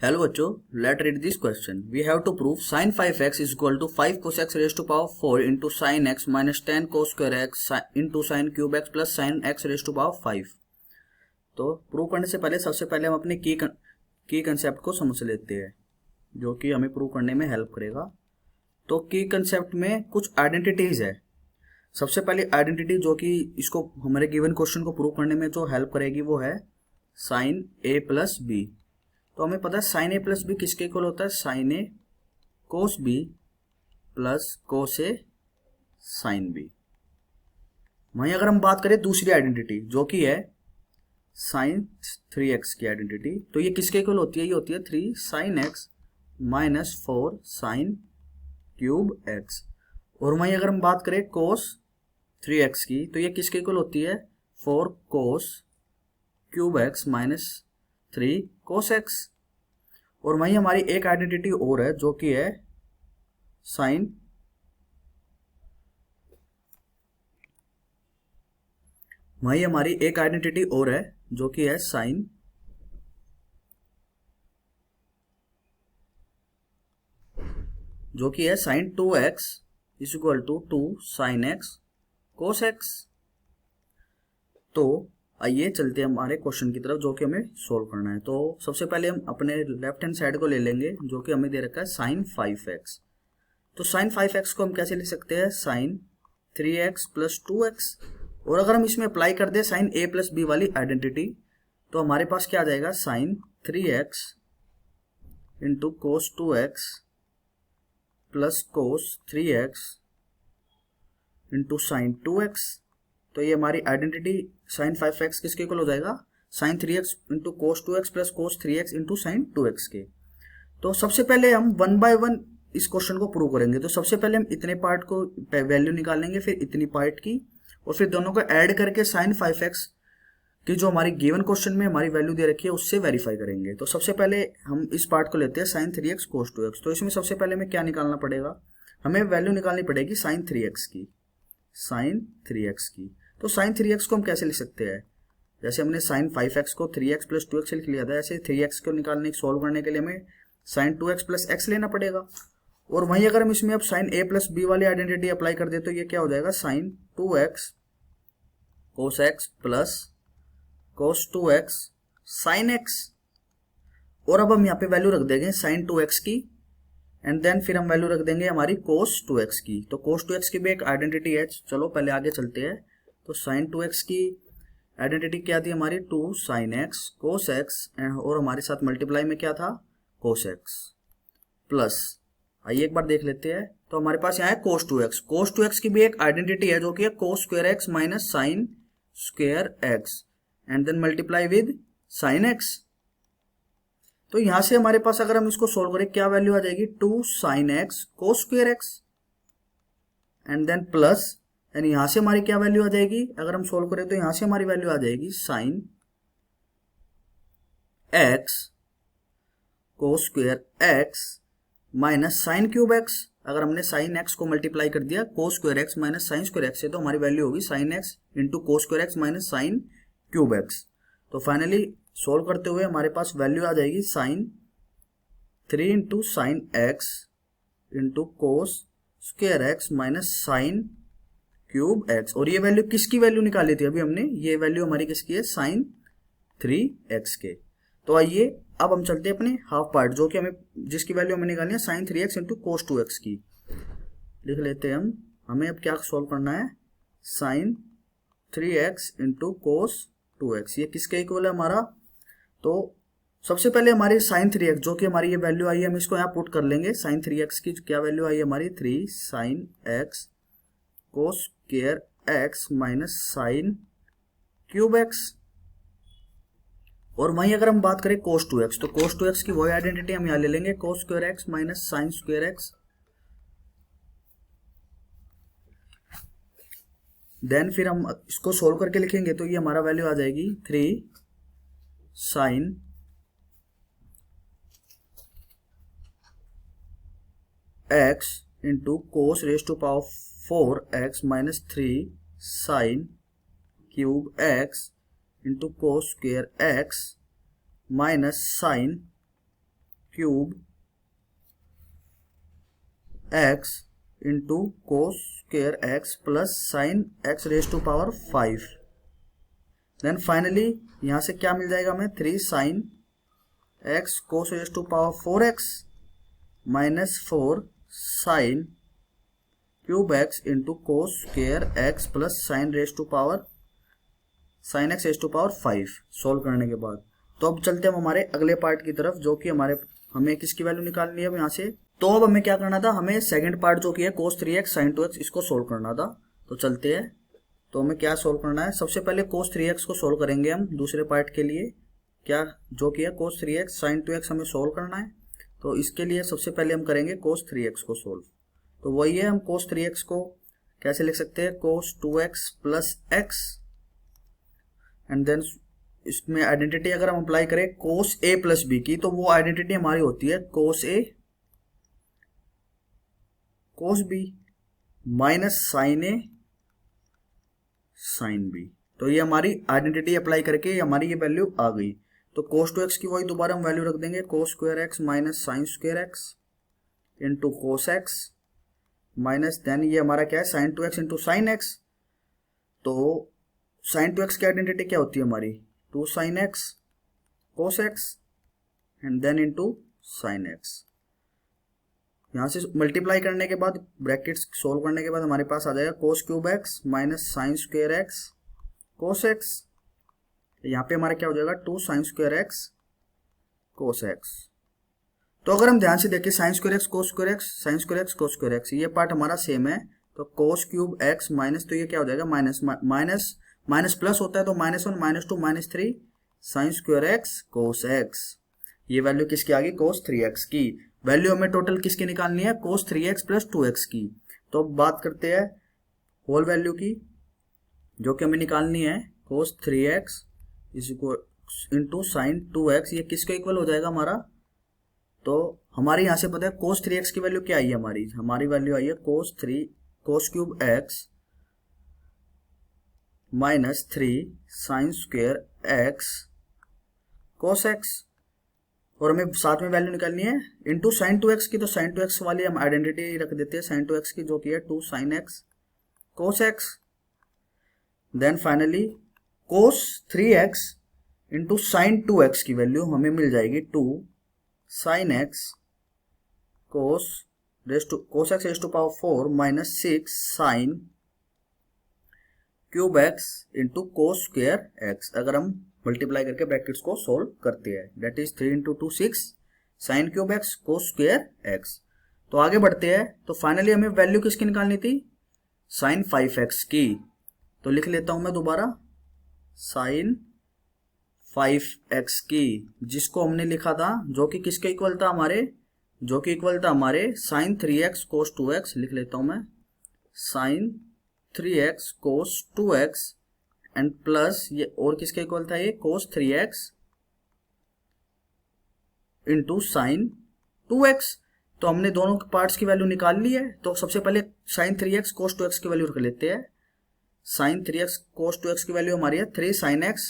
Hello बच्चों, let read this question. We have to prove sin 5x is equal to 5 cos x raise to power 4 into sine x minus 10 cos square x into sine cube x plus sine x raise to power 5। तो prove करने से पहले सबसे पहले हम अपने की concept को समझ लेते हैं, जो कि हमें प्रूव करने में हेल्प करेगा। तो की कंसेप्ट में कुछ आइडेंटिटीज है। सबसे पहली आइडेंटिटी जो कि इसको हमारे गिवन क्वेश्चन को प्रूव करने में जो हेल्प करेगी वो है साइन ए प्लस बी। तो हमें पता है साइन ए प्लस बी किसके इक्वल होता है, साइन ए कोस बी प्लस कोस ए साइन बी। वहीं अगर हम बात करें दूसरी आइडेंटिटी जो कि है साइन 3x की आइडेंटिटी, तो ये किसके इक्वल होती है, ये होती है 3 sine x minus 4 sine cube x. और वहीं अगर हम बात करें कोस 3x की, तो ये किसके इक्वल होती है 4 cos cube x minus 3 cos x. और वहीं हमारी एक आइडेंटिटी और है जो कि है साइन वहीं हमारी एक आइडेंटिटी और है जो कि है साइन जो कि है sine 2x is equal to 2 sine x cos x. तो आइए चलते हैं हमारे क्वेश्चन की तरफ जो कि हमें सोल्व करना है। तो सबसे पहले हम अपने लेफ्ट हैंड साइड को ले लेंगे जो कि हमें दे रखा है साइन 5x। तो साइन 5x को हम कैसे लिख सकते हैं, साइन 3x प्लस 2x। और अगर हम इसमें अप्लाई कर दें साइन a प्लस बी वाली आइडेंटिटी, तो हमारे पास क्या आ जाएगा, sine 3x into cos 2x plus cos 3x into sine 2x। तो ये हमारी आइडेंटिटी साइन 5x किसके इक्वल हो जाएगा, sine 3x into cos 2x plus cos 3x into sine 2x के। तो सबसे पहले हम 1 बाय 1 इस क्वेश्चन को प्रूव करेंगे। तो सबसे पहले हम इतने पार्ट को वैल्यू निकालेंगे, फिर इतनी पार्ट की, और फिर दोनों को ऐड करके साइन 5x की जो हमारी गिवन क्वेश्चन में हमारी वैल्यू दे रखी है उससे वेरीफाई करेंगे। तो सबसे पहले हम इस पार्ट को लेते हैं साइन 3x कोस 2x। तो इसमें सबसे पहले हमें क्या निकालना पड़ेगा, हमें वैल्यू निकालनी पड़ेगी साइन 3x की, साइन 3x की। तो साइन 3x को हम कैसे लिख सकते हैं, जैसे हमने साइन 5x को 3x प्लस 2x से लिख लिया था, ऐसे 3x को निकालने सोल्व करने के लिए हमें साइन 2x प्लस x लेना पड़ेगा। और वहीं अगर हम इसमें अब साइन a प्लस b वाली आइडेंटिटी अप्लाई कर दे तो ये क्या हो जाएगा, sine 2x cos x plus cos 2x sine x। और अब हम यहाँ पे वैल्यू रख देंगे साइन 2x की, एंड देन फिर हम वैल्यू रख देंगे हमारी कोस 2x की। तो कोस 2x की भी एक आइडेंटिटी है। चलो पहले आगे चलते हैं। तो साइन 2x की आइडेंटिटी क्या थी हमारी, 2 साइन एक्स कोस एक्स, और हमारे साथ मल्टीप्लाई में क्या था, कोस एक्स प्लस, आइए एक बार देख लेते हैं। तो हमारे पास यहाँ है कोस 2x। कोस 2x की भी एक आइडेंटिटी है जो कि है cos square x minus sine square x, and then multiply with sine x. तो यहां से हमारे पास अगर हम इसको सोल्व करें क्या वैल्यू आ जाएगी, 2 sine x cos square x, and then plus, यानी यहां से हमारी क्या वैल्यू आ जाएगी, अगर हम सोल्व करें तो यहां से हमारी वैल्यू आ जाएगी sine x cos square x minus sine cube x. अगर हमने साइन एक्स को मल्टीप्लाई कर दिया cos square x minus sine square x से, तो हमारी वैल्यू होगी sine x into cos square x minus sine cube x. तो फाइनली सोल्व करते हुए हमारे पास वैल्यू आ जाएगी sine 3 into sine x into cos square x minus sine cube x. और ये वैल्यू किसकी वैल्यू निकाली थी अभी हमने, ये वैल्यू हमारी किसकी है, साइन 3x के। तो आइए अब हम चलते हैं अपने हाफ पार्ट जो कि हमें जिसकी वैल्यू हमें निकालनी है sign 3x into cos 2x की। लिख लेते हैं हम, हमें अब क्या सोल्व करना है, sign 3x into cos 2x, ये किसके इक्वल है हमारा। तो सबसे पहले हमारी साइन 3x जो कि हमारी ये वैल्यू आई है, हम इसको यहाँ पुट कर लेंगे। साइन 3x की क्या वैल्यू आई है हमारी, 3 sine x cos square x minus sine cube x. और वहीं अगर हम बात करें कोस 2x, तो कोस 2x की वही आइडेंटिटी हम यहां ले लेंगे, cos square x minus sine square x. Then फिर हम इसको सोल्व करके लिखेंगे तो ये हमारा वैल्यू आ जाएगी 3 sine x into cos raise to power 4x minus 3 sine cube x into cos square x minus sine cube x into cos square x plus sine x raise to power 5। Then finally यहां से क्या मिल जाएगा हमें, 3 sine x cos raise to power 4x minus 4 sine cube x into cos square x plus sine raise to power sine x raise to power 5 solve करने के बाद। तो अब चलते हैं हम हमारे अगले पार्ट की तरफ, जो कि हमें किसकी वैल्यू निकालनी है अब यहाँ से। तो अब हमें क्या करना था, हमें सेकंड पार्ट जो कि है cos 3x sin 2x इसको सोल्व करना था। तो चलते हैं, तो हमें क्या सोल्व करना है, सबसे पहले cos 3x को सोल्व करेंगे हम दूसरे पार्ट के लिए, क्या जो कि है cos 3x sin 2x हमें सोल्व करना है। तो इसके लिए सबसे पहले हम करेंगे cos 3x को सोल्व। तो वही है, हम cos 3x को कैसे लिख सकते हैं, cos 2x plus x and then इसमें आइडेंटिटी अगर हम अप्लाई करें cos a प्लस b की, तो वो आइडेंटिटी हमारी होती है cos a cos b minus sine a sine b। तो ये हमारी आइडेंटिटी अप्लाई करके हमारी ये वैल्यू आ गई। तो cos 2x की वही दोबारा हम वैल्यू रख देंगे, cos square x minus sine square x into cos x minus then ये हमारा क्या है sine 2x into sine x. तो साइन 2x की आइडेंटिटी क्या होती है हमारी, 2 sine x cos x and then into sine x. यहाँ से मल्टीप्लाई करने के बाद ब्रैकेट्स सोल्व करने के बाद हमारे पास आ जाएगा cos cube x minus sine square x cos x. यहाँ पे हमारा क्या हो जाएगा 2 sign square x cos x. तो अगर हम ध्यान से देखें sign square x cos square x sign square x cos square x, ये पार्ट हमारा सेम है। तो कोस क्यूब एक्स माइनस, तो ये क्या हो जाएगा माइनस माइनस माइनस प्लस होता है, तो -1 -2 -3 sign square x cos x. ये वैल्यू किसकी आ गई, कोस 3x की। वैल्यू हमें टोटल किसकी निकालनी है, कोस 3x प्लस 2x की। तो अब बात करते हैं होल वैल्यू की, जो कि हमें निकालनी है कोस 3x is equal into sine 2x। ये किसके इक्वल हो जाएगा हमारा, तो हमारे यहाँ से पता है कोस 3x की वैल्यू क्या आई है, हमारी वैल्यू आई है cos cube x minus 3 sign square x cos x। और हमें साथ में वैल्यू निकालनी है इंटू साइन 2x की। तो साइन 2x वाली हम आइडेंटिटी रख देते हैं साइन 2x की, जो कि है 2 sine x cos x। Then finally cos 3x into sine 2x की वैल्यू हमें मिल जाएगी 2 sine x cos x raise to power 4 minus 6 sine cube x into cos square x। अगर हम मल्टीप्लाई करके ब्रैकेट्स को सोल्व करते हैं, that is 3 into 2 6 sine cube x cos square x. तो आगे बढ़ते हैं, तो फाइनली हमें वैल्यू किसकी निकालनी थी, साइन 5x की। तो लिख लेता हूं मैं दोबारा साइन 5x की, जिसको हमने लिखा था जो कि किसके इक्वल था हमारे, जो कि इक्वल था हमारे साइन 3x कोस 2x। लिख लेता हूं मैं sign 3x cos 2x and plus ये और किसके इक्वल था, ये कोस 3x इंटू साइन 2x। तो हमने दोनों पार्ट्स की वैल्यू निकाल ली है। तो सबसे पहले साइन 3x कोस 2x की वैल्यू रख लेते हैं। साइन 3x कोस 2x की वैल्यू हमारी है 3 sine x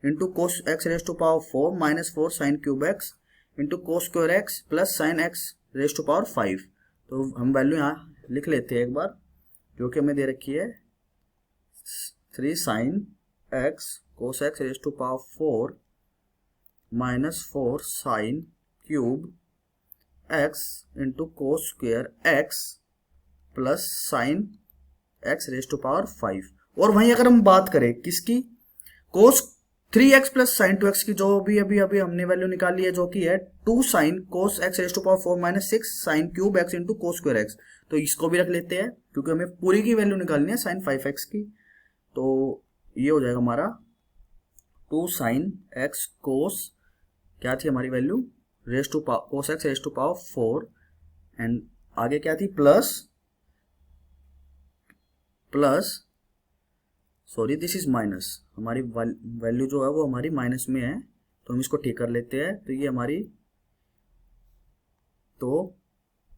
into cos x raise to power 4 minus 4 sine cube x into cos square x plus sine x raise to power 5। तो हम वैल्यू यहाँ लिख लेते हैं एक बार, जो कि हमें दे रखी है 3 sine x cos x raise to power 4 minus 4 sine cube x into cos square x plus sine x raise to power 5। और वहीं अगर हम बात करें किसकी, कोस 3x प्लस साइन 2x की, जो भी अभी हमने वैल्यू निकाली है, जो कि है 2 sine cos x raise to power 4 minus 6 sine cube x into cos square x. तो इसको भी रख लेते हैं, क्योंकि हमें पूरी की वैल्यू निकालनी है साइन 5x की। तो ये हो जाएगा हमारा 2 साइन एक्स कोस, क्या थी हमारी value, raise to power cos x raise to power 4 and आगे क्या थी plus sorry this is minus. हमारी वैल्यू जो है वो हमारी माइनस में है, तो हम इसको ठीक कर लेते हैं। तो ये हमारी तो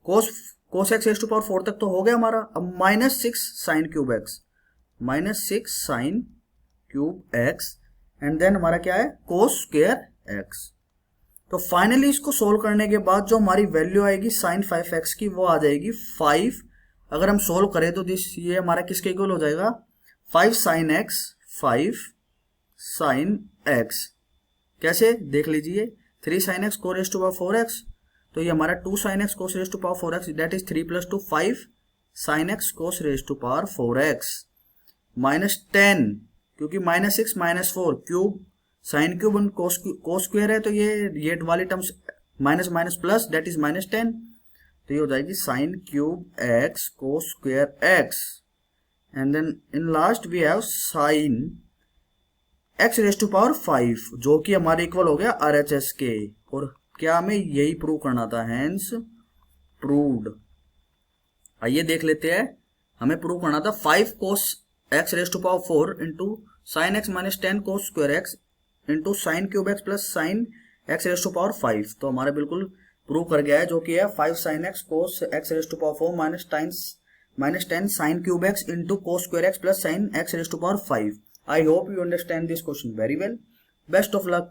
cos x raise to power 4 तक तो हो गया हमारा। अब -6 sine cube x -6 sine cube x and then हमारा क्या है कोस स्क्वायर एक्स। तो फाइनली इसको सोल्व करने के बाद जो हमारी वैल्यू आएगी साइन 5x की वो आ जाएगी 5। अगर हम सोल्व करें तो दिस ये हमारा किसके इक्वल हो जाएगा 5 साइन x 5 साइन x। कैसे देख लीजिए 3 साइन एक्स को रेज टू पावर 4x, तो ये हमारा 2 sine x cos raise to power 4x that is 3 + 2 5 sine x cos raise to power 4x -10 क्योंकि -6 -4 क्यूब साइन क्यूब और कोस स्क्वायर है, तो ये वाली terms minus minus plus that is -10, तो ये हो जाएगी sine cube x cos square x and then in last we have sine x raise to power 5 जो कि हमारे इक्वल हो गया RHS के। और क्या हमें यही प्रूव करना था, हेंस प्रूव्ड। आइए देख लेते हैं, हमें प्रूव करना था 5 cos x raise to power 4 into sine x -10 cos square x into sine cube x plus sine x raise to power 5। तो हमारा बिल्कुल प्रूव कर गया है, जो कि है 5 sine x cos x raise to power 4 -10 sine cube x into cos square x plus sine x raise to power 5। I hope you understand this question very well. Best of luck.